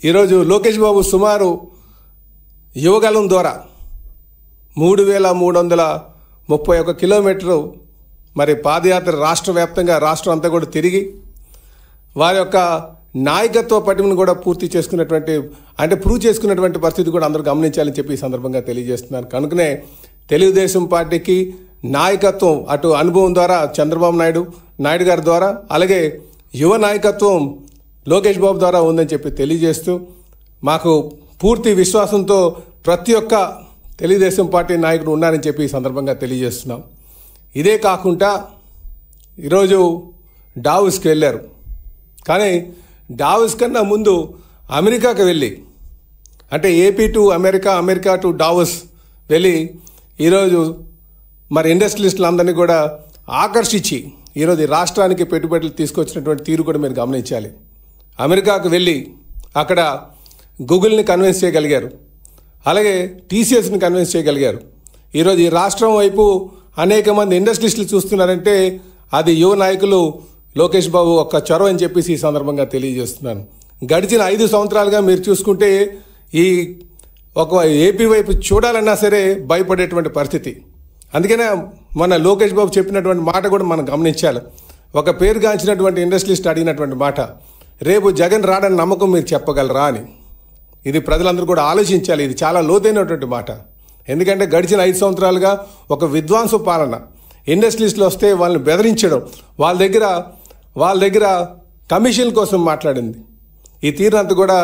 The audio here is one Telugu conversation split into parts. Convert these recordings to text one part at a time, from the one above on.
ఈరోజు లోకేష్ బాబు సుమారు యువగలం ద్వారా 3331 కిలోమీటరు మరి పాదయాత్ర రాష్ట్ర వ్యాప్తంగా రాష్ట్రం అంతా కూడా తిరిగి వారి యొక్క నాయకత్వ పటిమను కూడా పూర్తి చేసుకున్నటువంటి ప్రూవ్ చేసుకున్నటువంటి పరిస్థితి కూడా అందరూ గమనించాలని చెప్పి ఈ సందర్భంగా తెలియజేస్తున్నాను. కనుకనే తెలుగుదేశం పార్టీకి నాయకత్వం అటు అనుభవం ద్వారా చంద్రబాబు నాయుడు గారి ద్వారా అలాగే యువ నాయకత్వం లోకేష్ బాబు ద్వారా ఉందని చెప్పి తెలియజేస్తూ మాకు పూర్తి విశ్వాసంతో ప్రతి ఒక్క తెలుగుదేశం పార్టీ నాయకుడు ఉన్నారని చెప్పి ఈ సందర్భంగా తెలియజేస్తున్నాం. ఇదే కాకుండా ఈరోజు డావోస్కి వెళ్ళారు. కానీ డావోస్ కన్నా ముందు అమెరికాకు వెళ్ళి AP to America, America to Davos వెళ్ళి ఈరోజు మరి ఇండస్ట్రియలిస్టులందరినీ కూడా ఆకర్షించి ఈరోజు రాష్ట్రానికి పెట్టుబడులు తీసుకొచ్చినటువంటి తీరు కూడా మీరు గమనించాలి. అమెరికాకు వెళ్ళి అక్కడ గూగుల్ని కన్విన్స్ చేయగలిగారు, అలాగే టీసీఎస్ని కన్విన్స్ చేయగలిగారు. ఈరోజు ఈ రాష్ట్రం వైపు అనేక మంది ఇండస్ట్రియలిస్టులు చూస్తున్నారంటే అది యువ నాయకులు లోకేష్ బాబు ఒక్క చొరవ అని చెప్పేసి ఈ సందర్భంగా తెలియజేస్తున్నాను. గడిచిన 5 సంవత్సరాలుగా మీరు చూసుకుంటే ఈ ఒక ఏపీ వైపు చూడాలన్నా సరే భయపడేటువంటి పరిస్థితి. అందుకనే మన లోకేష్ బాబు చెప్పినటువంటి మాట కూడా మనం గమనించాలి. ఒక పేరుగాంచినటువంటి ఇండస్ట్రియలిస్ట్ అడిగినటువంటి మాట, రేపు జగన్ రాడని నమ్మకం మీరు చెప్పగలరా అని. ఇది ప్రజలందరూ కూడా ఆలోచించాలి. ఇది చాలా లోతైనటువంటి మాట. ఎందుకంటే గడిచిన 5 సంవత్సరాలుగా ఒక విద్వాంసు పాలన, ఇండస్ట్రియలిస్టులు వస్తే వాళ్ళని బెదిరించడం, వాళ్ళ దగ్గర కమిషన్ కోసం మాట్లాడింది. ఈ తీరునంతా కూడా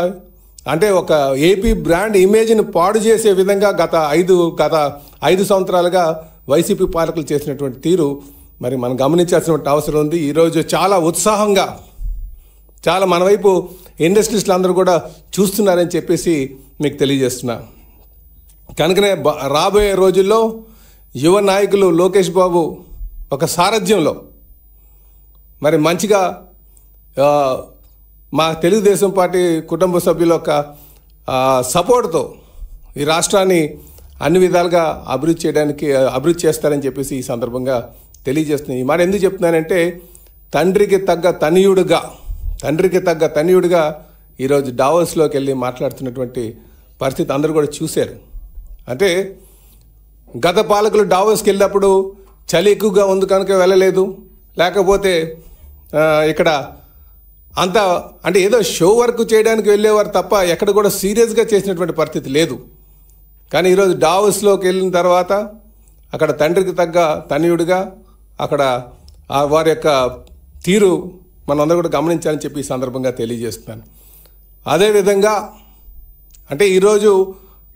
ఒక ఏపీ బ్రాండ్ ఇమేజ్ని పాడు చేసే విధంగా గత 5 సంవత్సరాలుగా వైసీపీ పాలకులు చేసినటువంటి తీరు మరి మనం గమనించాల్సినటువంటి అవసరం ఉంది. ఈరోజు చాలా ఉత్సాహంగా చాలా మన వైపు ఇండస్ట్రియలిస్టులు అందరూ కూడా చూస్తున్నారని చెప్పేసి మీకు తెలియజేస్తున్నా. కనుకనే రాబోయే రోజుల్లో యువ నాయకులు లోకేష్ బాబు ఒక సారథ్యంలో మరి మంచిగా మా తెలుగుదేశం పార్టీ కుటుంబ సభ్యుల యొక్క సపోర్ట్తో ఈ రాష్ట్రాన్ని అన్ని విధాలుగా అభివృద్ధి చేస్తారని చెప్పేసి ఈ సందర్భంగా తెలియజేస్తున్నాను. ఈ మాట ఎందుకు చెప్తున్నానంటే తండ్రికి తగ్గ తనయుడిగా ఈరోజు డావోస్లోకి వెళ్ళి మాట్లాడుతున్నటువంటి పరిస్థితి అందరూ కూడా చూశారు. గత పాలకులు డావోస్కి వెళ్ళినప్పుడు చలి ఎక్కువగా ఉంది కనుక వెళ్ళలేదు, లేకపోతే ఇక్కడ అంతా ఏదో షో వర్క్ చేయడానికి వెళ్ళేవారు తప్ప ఎక్కడ కూడా సీరియస్గా చేసినటువంటి పరిస్థితి లేదు. కానీ ఈరోజు డావోస్లోకి వెళ్ళిన తర్వాత అక్కడ తండ్రికి తగ్గ తనయుడిగా అక్కడ వారి యొక్క తీరు మనందరూ కూడా గమనించాలని చెప్పి ఈ సందర్భంగా తెలియజేస్తున్నాను. అదేవిధంగా ఈరోజు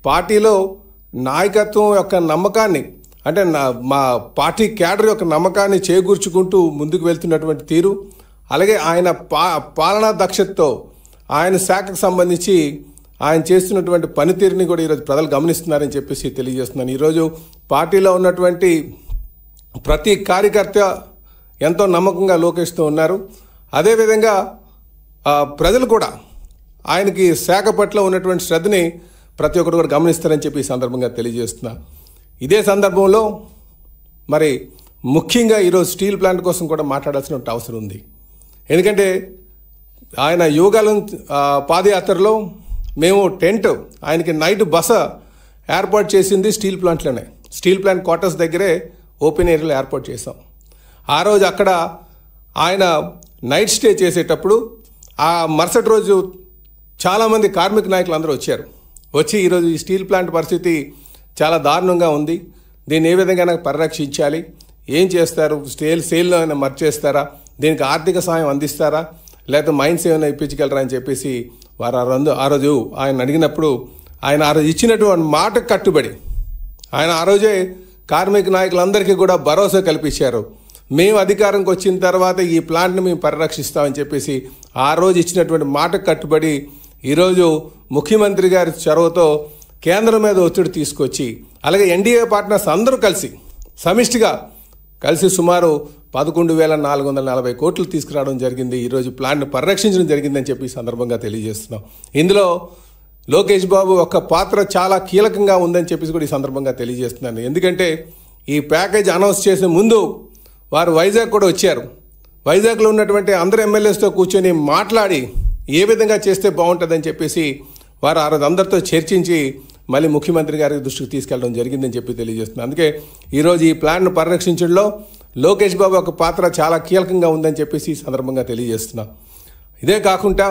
పార్టీలో నాయకత్వం యొక్క నమ్మకాన్ని మా పార్టీ క్యాడర్ యొక్క నమ్మకాన్ని చేకూర్చుకుంటూ ముందుకు వెళ్తున్నటువంటి తీరు, అలాగే ఆయన పాలనా దక్షతతో ఆయన శాఖకు సంబంధించి ఆయన చేస్తున్నటువంటి పనితీరుని కూడా ఈరోజు ప్రజలు గమనిస్తున్నారని చెప్పేసి తెలియజేస్తున్నాను. ఈరోజు పార్టీలో ఉన్నటువంటి ప్రతి కార్యకర్త ఎంతో నమ్మకంగా లోకేష్తో ఉన్నారు. అదేవిధంగా ప్రజలు కూడా ఆయనకి శాఖ పట్ల ఉన్నటువంటి శ్రద్ధని ప్రతి ఒక్కరు కూడా గమనిస్తారని చెప్పి ఈ సందర్భంగా తెలియజేస్తున్నా. ఇదే సందర్భంలో మరి ముఖ్యంగా ఈరోజు స్టీల్ ప్లాంట్ కోసం కూడా మాట్లాడాల్సిన అవసరం ఉంది. ఎందుకంటే ఆయన యోగాలం పాదయాత్రలో మేము టెంట్ ఆయనకి నైట్ బస ఏర్పాటు చేసింది స్టీల్ ప్లాంట్లోనే. స్టీల్ ప్లాంట్ క్వార్టర్స్ దగ్గరే ఓపెన్ ఏరియాలో ఏర్పాటు చేసాం. ఆ రోజు అక్కడ ఆయన నైట్ స్టే చేసేటప్పుడు ఆ మరుసటి రోజు చాలామంది కార్మిక నాయకులు అందరూ వచ్చి ఈరోజు ఈ స్టీల్ ప్లాంట్ పరిస్థితి చాలా దారుణంగా ఉంది, దీన్ని ఏ విధంగా పరిరక్షించాలి, ఏం చేస్తారు, సేల్లో ఏమైనా మర్చేస్తారా, దీనికి ఆర్థిక సహాయం అందిస్తారా, లేకపోతే మైన్స్ ఏమైనా ఇప్పించగలరా అని చెప్పేసి వారు ఆ రోజు ఆయన అడిగినప్పుడు ఆయన ఆ రోజు ఇచ్చినటువంటి మాటకు కట్టుబడి ఆయన ఆ రోజే కార్మిక నాయకులందరికీ కూడా భరోసా కల్పించారు. మేము అధికారంకి వచ్చిన తర్వాత ఈ ప్లాంట్ని మేము పరిరక్షిస్తామని చెప్పేసి ఆ రోజు ఇచ్చినటువంటి మాటకు కట్టుబడి ఈరోజు ముఖ్యమంత్రి గారి చొరవతో కేంద్రం మీద ఒత్తిడి తీసుకొచ్చి అలాగే ఎన్డీఏ పార్ట్నర్స్ అందరూ సమిష్టిగా కలిసి సుమారు 11,440 కోట్లు తీసుకురావడం జరిగింది. ఈరోజు ప్లాంట్ను పరిరక్షించడం జరిగిందని చెప్పి ఈ సందర్భంగా తెలియజేస్తున్నాం. ఇందులో లోకేష్ బాబు యొక్క పాత్ర చాలా కీలకంగా ఉందని చెప్పేసి కూడా ఈ సందర్భంగా తెలియజేస్తున్నాను. ఎందుకంటే ఈ ప్యాకేజ్ అనౌన్స్ చేసే ముందు వారు వైజాగ్ కూడా వచ్చారు. వైజాగ్లో ఉన్నటువంటి అందరు ఎమ్మెల్యేస్తో కూర్చొని మాట్లాడి ఏ విధంగా చేస్తే బాగుంటుందని చెప్పేసి వారు ఆ రోజు అందరితో చర్చించి మళ్ళీ ముఖ్యమంత్రి గారి దృష్టికి తీసుకెళ్ళడం జరిగిందని చెప్పి తెలియజేస్తున్నాను. అందుకే ఈరోజు ఈ ప్లాన్ను పరిరక్షించడంలో లోకేష్ బాబు ఒక పాత్ర చాలా కీలకంగా ఉందని చెప్పేసి ఈ సందర్భంగా తెలియజేస్తున్నాం. ఇదే కాకుండా